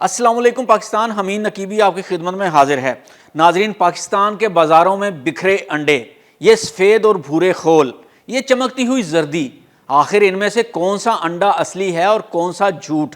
अस्सलाम वालेकुम पाकिस्तान। हमीद नकीबी आपकी खिदमत में हाजिर है। नाजरीन, पाकिस्तान के बाज़ारों में बिखरे अंडे, ये सफ़ेद और भूरे खोल, ये चमकती हुई जर्दी, आखिर इनमें से कौन सा अंडा असली है और कौन सा झूठ।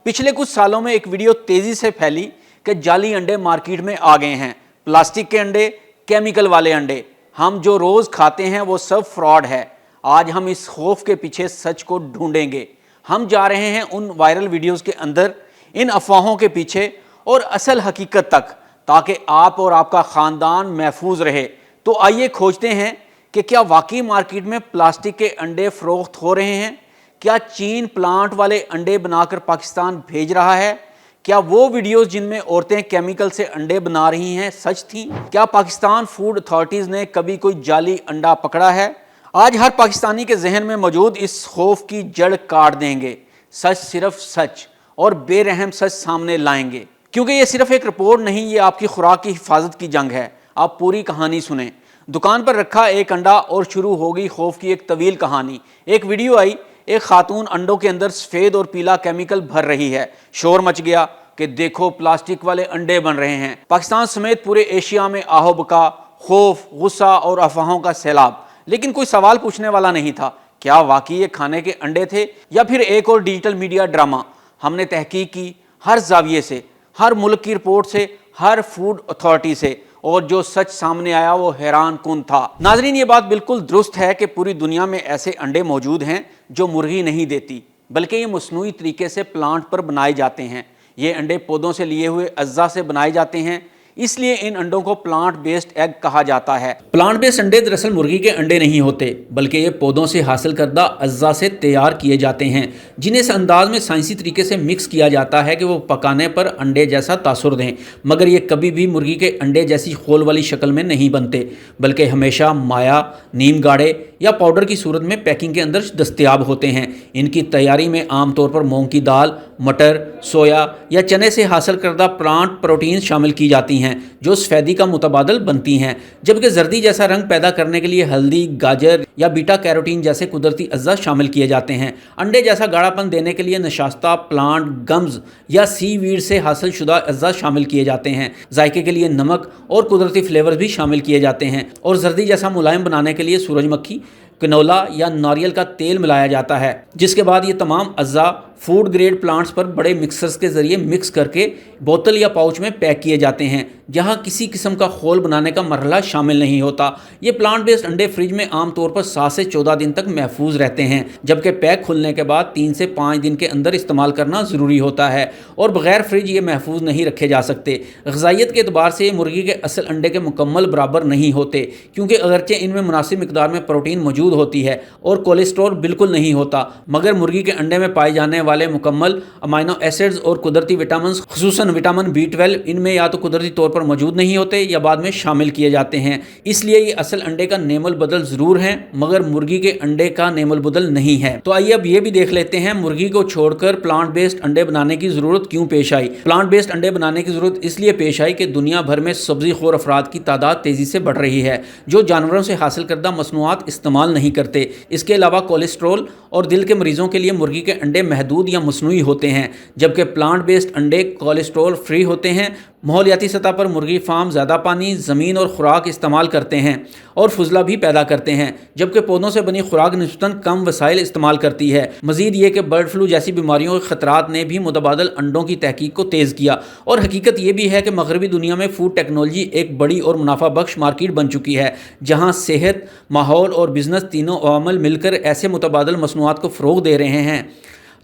पिछले कुछ सालों में एक वीडियो तेज़ी से फैली कि जाली अंडे मार्केट में आ गए हैं। प्लास्टिक के अंडे, केमिकल वाले अंडे, हम जो रोज़ खाते हैं वो सब फ्रॉड है। आज हम इस खौफ के पीछे सच को ढूंढेंगे। हम जा रहे हैं उन वायरल वीडियोज़ के अंदर, इन अफवाहों के पीछे और असल हकीकत तक, ताकि आप और आपका ख़ानदान महफूज रहे। तो आइए खोजते हैं कि क्या वाकई मार्केट में प्लास्टिक के अंडे फ़रोख्त हो रहे हैं। क्या चीन प्लांट वाले अंडे बनाकर पाकिस्तान भेज रहा है। क्या वो वीडियोस जिनमें औरतें केमिकल से अंडे बना रही हैं सच थी। क्या पाकिस्तान फूड अथॉरिटीज़ ने कभी कोई जाली अंडा पकड़ा है। आज हर पाकिस्तानी के जहन में मौजूद इस खौफ की जड़ काट देंगे। सच, सिर्फ सच और बेरहम सच सामने लाएंगे, क्योंकि ये सिर्फ एक रिपोर्ट नहीं, ये आपकी खुराक की हिफाजत की जंग है। आप पूरी कहानी सुने। दुकान पर रखा एक अंडा और शुरू हो गई खौफ की एक तवील कहानी। एक वीडियो आई, एक खातून अंडों के अंदर सफ़ेद और पीला केमिकल भर रही है। शोर मच गया कि देखो प्लास्टिक वाले अंडे बन रहे हैं। पाकिस्तान समेत पूरे एशिया में आहो बका, खौफ, गुस्सा और अफवाहों का सैलाब। लेकिन कोई सवाल पूछने वाला नहीं था। क्या वाकई ये खाने के अंडे थे या फिर एक और डिजिटल मीडिया ड्रामा। हमने तहकीक की हर जाविये से, हर मुल्क की रिपोर्ट से, हर फूड अथॉरिटी से, और जो सच सामने आया वो हैरान कुन था। नाजरीन, ये बात बिल्कुल दुरुस्त है कि पूरी दुनिया में ऐसे अंडे मौजूद हैं जो मुर्गी नहीं देती, बल्कि ये मसनूई तरीके से प्लांट पर बनाए जाते हैं। ये अंडे पौधों से लिए हुए अज्जा से बनाए जाते हैं, इसलिए इन अंडों को प्लांट बेस्ड एग कहा जाता है। प्लांट बेस्ड अंडे दरअसल मुर्गी के अंडे नहीं होते, बल्कि ये पौधों से हासिल करदा अज्जा से तैयार किए जाते हैं, जिन्हें इस अंदाज में साइंसी तरीके से मिक्स किया जाता है कि वो पकाने पर अंडे जैसा तासुर दें। मगर ये कभी भी मुर्गी के अंडे जैसी खोल वाली शक्ल में नहीं बनते, बल्कि हमेशा माया, नीम गाढ़े या पाउडर की सूरत में पैकिंग के अंदर दस्तयाब होते हैं। इनकी तैयारी में आमतौर पर मूंग की दाल, मटर, सोया या चने से हासिल करदा प्लांट प्रोटीन शामिल की जाती हैं, जो सफ़ेदी का मुतबादल बनती हैं। जबकि जर्दी जैसा रंग पैदा करने के लिए हल्दी, गाजर या बीटा कैरोटीन जैसे कुदरती अज्जा शामिल किए जाते हैं। अंडे जैसा गाढ़ापन देने के लिए नशास्ता, प्लांट गम्स या सी वीड से हासिल शुदा अज्जा शामिल किए जाते हैं। जायके के लिए नमक और कुदरती फ्लेवर भी शामिल किए जाते हैं, और जर्दी जैसा मुलायम बनाने के लिए सूरजमुखी, कनोला या नारियल का तेल मिलाया जाता है, जिसके बाद ये तमाम अज्जा फूड ग्रेड प्लांट्स पर बड़े मिक्सर्स के ज़रिए मिक्स करके बोतल या पाउच में पैक किए जाते हैं, जहां किसी किस्म का खोल बनाने का मरहला शामिल नहीं होता। ये प्लांट बेस्ड अंडे फ्रिज में आमतौर पर 7 से 14 दिन तक महफूज रहते हैं, जबकि पैक खुलने के बाद 3 से 5 दिन के अंदर इस्तेमाल करना ज़रूरी होता है, और बगैर फ्रिज ये महफूज नहीं रखे जा सकते। ग़िज़ाइयत के अतबार से मुर्गी के असल अंडे के मुकम्मल बराबर नहीं होते, क्योंकि अगरचे इनमें मुनासिब मिकदार में प्रोटीन मौजूद होती है और कोलेस्ट्रॉल बिल्कुल नहीं होता, मगर मुर्गी के अंडे में पाए जाने वाले मुकम्मल अमाइनो एसिड्स और कुदरती विटामिन, खुसूसन विटामिन B12, इनमें या तो कुदरती तौर पर मौजूद नहीं होते या बाद में शामिल किए जाते हैं। इसलिए ये असल अंडे का नेमुल बदल जरूर है, मगर मुर्गी के अंडे का नेमुल बदल नहीं है। तो आइए अब ये भी देख लेते हैं मुर्गी को छोड़कर प्लांट बेस्ड अंडे बनाने की जरूरत क्यों पेश आई। प्लांट बेस्ड अंडे बनाने की जरूरत इसलिए पेश आई कि दुनिया भर में सब्जी खोर अफराद की तादाद तेजी से बढ़ रही है, जो जानवरों से हासिल करदा मसनूआत इस्तेमाल नहीं करते। इसके अलावा कोलेस्ट्रॉल और दिल के मरीजों के लिए मुर्गी के अंडे महदूद या मसनूई होते हैं, जबकि प्लांट बेस्ड अंडे कोलेस्ट्रॉल फ्री होते हैं। माहौलियाती सतह पर मुर्गी फार्म ज़्यादा पानी, ज़मीन और खुराक इस्तेमाल करते हैं और फजला भी पैदा करते हैं, जबकि पौधों से बनी खुराक निस्बतन कम वसाइल इस्तेमाल करती है। मजीद ये कि बर्ड फ्लू जैसी बीमारियों के खतरात ने भी मुतबादल अंडों की तहकीक को तेज़ किया, और हकीकत ये भी है कि मगरबी दुनिया में फूड टेक्नोलॉजी एक बड़ी और मुनाफा बख्श मार्केट बन चुकी है, जहाँ सेहत, माहौल और बिजनेस तीनों अवामल मिलकर ऐसे मुतबादल मसनूआत को फ़रोग दे रहे हैं।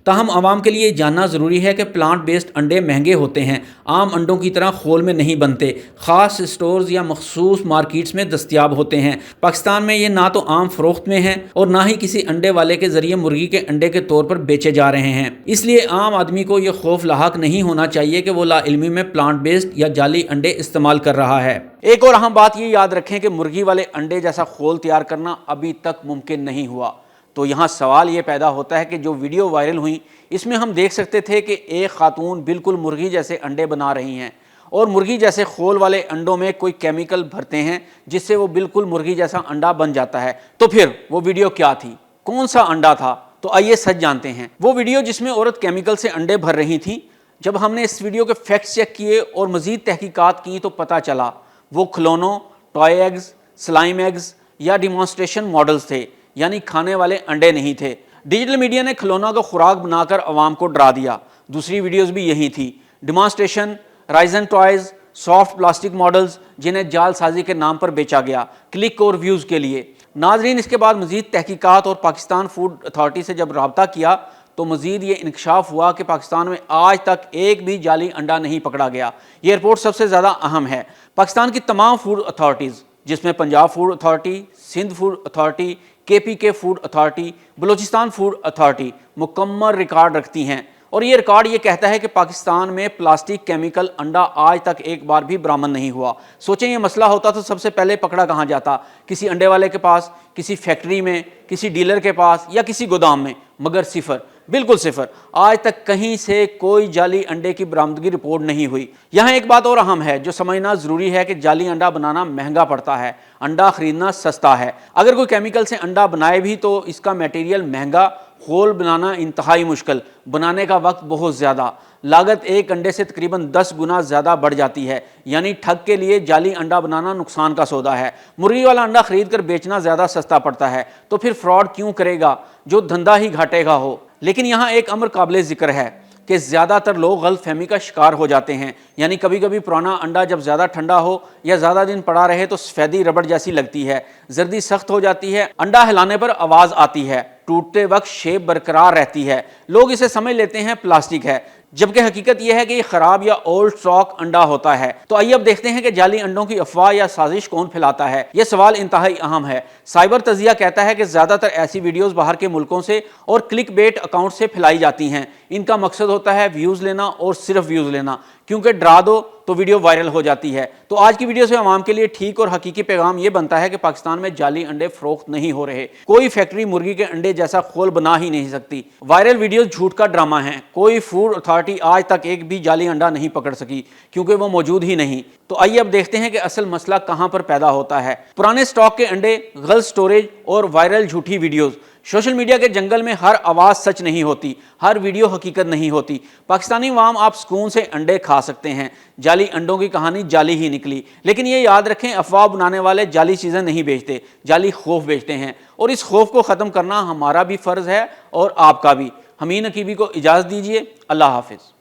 ताहम आवाम के लिए जानना ज़रूरी है कि प्लांट बेस्ड अंडे महंगे होते हैं, आम अंडों की तरह खोल में नहीं बनते, ख़ास स्टोर्स या मखसूस मार्केट्स में दस्तयाब होते हैं। पाकिस्तान में ये ना तो आम फ़रोख्त में हैं और ना ही किसी अंडे वाले के ज़रिए मुर्गी के अंडे के तौर पर बेचे जा रहे हैं। इसलिए आम आदमी को यह खौफ लाहक नहीं होना चाहिए कि वो लाइल्मी में प्लांट बेस्ड या जाली अंडे इस्तेमाल कर रहा है। एक और अहम बात ये याद रखें कि मुर्गी वाले अंडे जैसा खोल तैयार करना अभी तक मुमकिन नहीं हुआ। तो यहाँ सवाल ये पैदा होता है कि जो वीडियो वायरल हुई, इसमें हम देख सकते थे कि एक खातून बिल्कुल मुर्गी जैसे अंडे बना रही हैं, और मुर्गी जैसे खोल वाले अंडों में कोई केमिकल भरते हैं जिससे वो बिल्कुल मुर्गी जैसा अंडा बन जाता है। तो फिर वो वीडियो क्या थी, कौन सा अंडा था? तो आइए सच जानते हैं। वो वीडियो जिसमें औरत केमिकल से अंडे भर रही थी, جب ہم نے اس ویڈیو کے فیکٹس چیک کیے اور مزید تحقیقات کی تو پتہ چلا وہ کھلونوں، ٹوائے ایگز، سلائم ایگز یا ڈیمانسٹریشن ماڈلز تھے، یعنی کھانے والے انڈے نہیں تھے۔ ڈیجیٹل میڈیا نے کھلونوں کو خوراک بنا کر عوام کو ڈرا دیا۔ دوسری ویڈیوز بھی یہی تھی، demonstration, Ryzen toys, soft plastic models جنہیں جال سازی کے نام پر بیچا گیا، کلک اور ویوز کے لیے۔ ناظرین، اس کے بعد مزید تحقیقات اور پاکستان فوڈ اتھارٹی سے جب رابطہ کیا تو مزید یہ انکشاف ہوا کہ پاکستان میں آج تک ایک بھی جعلی انڈا نہیں پکڑا گیا۔ یہ رپورٹ سب سے زیادہ اہم ہے۔ پاکستان کی تمام فوڈ اتھارٹیز، جس میں Punjab food authority, Sindh food authority, KPK food authority, Balochistan food authority, مکمل ریکارڈ رکھتی ہیں، اور یہ ریکارڈ یہ کہتا ہے کہ پاکستان میں پلاسٹک کیمیکل انڈا آج تک ایک بار بھی برآمد نہیں ہوا۔ سوچیں یہ مسئلہ ہوتا تو سب سے پہلے پکڑا کہاں جاتا؟ کسی انڈے والے کے پاس، کسی فیکٹری میں، کسی ڈیلر کے پاس یا کسی گودام میں، مگر صفر، بالکل صفر۔ آج تک کہیں سے کوئی جعلی انڈے کی برآمدگی رپورٹ نہیں ہوئی۔ یہاں ایک بات اور اہم ہے جو سمجھنا ضروری ہے کہ جعلی انڈا بنانا مہنگا پڑتا ہے، انڈا خریدنا سستا ہے۔ اگر کوئی کیمیکل سے انڈا بنائے بھی تو اس کا میٹیریل مہنگا، خول بنانا انتہائی مشکل، بنانے کا وقت بہت زیادہ، لاگت ایک انڈے سے تقریباً 10 گنا زیادہ بڑھ جاتی ہے، یعنی ٹھگ کے لیے جعلی انڈا بنانا نقصان کا سودا ہے۔ مرغی والا انڈا خرید کر بیچنا زیادہ سستا پڑتا ہے، تو پھر فراڈ کیوں کرے گا جو دھندا ہی گھاٹے کا ہو؟ لیکن یہاں ایک امر قابل ذکر ہے کہ زیادہ تر لوگ غلط فہمی کا شکار ہو جاتے ہیں، یعنی کبھی کبھی پرانا انڈا جب زیادہ ٹھنڈا ہو یا زیادہ دن پڑا رہے تو سفیدی ربڑ جیسی لگتی ہے، زردی سخت ہو جاتی ہے، انڈا ہلانے پر آواز آتی ہے، ٹوٹتے وقت شیپ برقرار رہتی ہے، لوگ اسے سمجھ لیتے ہیں پلاسٹک ہے، جبکہ حقیقت یہ ہے کہ یہ خراب یا اولڈ اسٹاک انڈا ہوتا ہے۔ تو آئیے اب دیکھتے ہیں کہ جعلی انڈوں کی افواہ یا سازش کون پھیلاتا ہے۔ یہ سوال انتہائی اہم ہے۔ سائبر تجزیہ کہتا ہے کہ زیادہ تر ایسی ویڈیوز باہر کے ملکوں سے اور کلک بیٹ اکاؤنٹ سے پھیلائی جاتی ہیں۔ ان کا مقصد ہوتا ہے ویوز لینا اور صرف ویوز لینا، کیونکہ ڈرا دو تو ویڈیو وائرل ہو جاتی ہے۔ تو آج کی ویڈیو سے عوام کے لیے ٹھیک اور حقیقی پیغام یہ بنتا ہے کہ پاکستان میں جعلی انڈے فروخت نہیں ہو رہے۔ کوئی فیکٹری مرغی کے انڈے جیسا خول بنا ہی نہیں سکتی۔ وائرل ویڈیوز جھوٹ کا ڈرامہ ہیں۔ کوئی فوڈ اتھارٹی آج تک ایک بھی جعلی انڈا نہیں پکڑ سکی، کیونکہ وہ موجود ہی نہیں۔ تو آئیے اب دیکھتے ہیں کہ اصل مسئلہ کہاں پر پیدا ہوتا ہے۔ پرانے سٹاک کے انڈے، غلط سٹوریج اور وائرل جھوٹی ویڈیوز۔ سوشل میڈیا کے جنگل میں ہر آواز سچ نہیں ہوتی، ہر ویڈیو حقیقت نہیں ہوتی۔ پاکستانی عوام آپ سکون سے انڈے کھا سکتے ہیں۔ جعلی انڈوں کی کہانی جعلی ہی نکلی، لیکن یہ یاد رکھیں افواہ بنانے والے جعلی چیزیں نہیں بیچتے، جعلی خوف بیچتے ہیں، اور اس خوف کو ختم کرنا ہمارا بھی فرض ہے اور آپ کا بھی۔ حمید نقیبی کو اجازت دیجیے، اللہ حافظ۔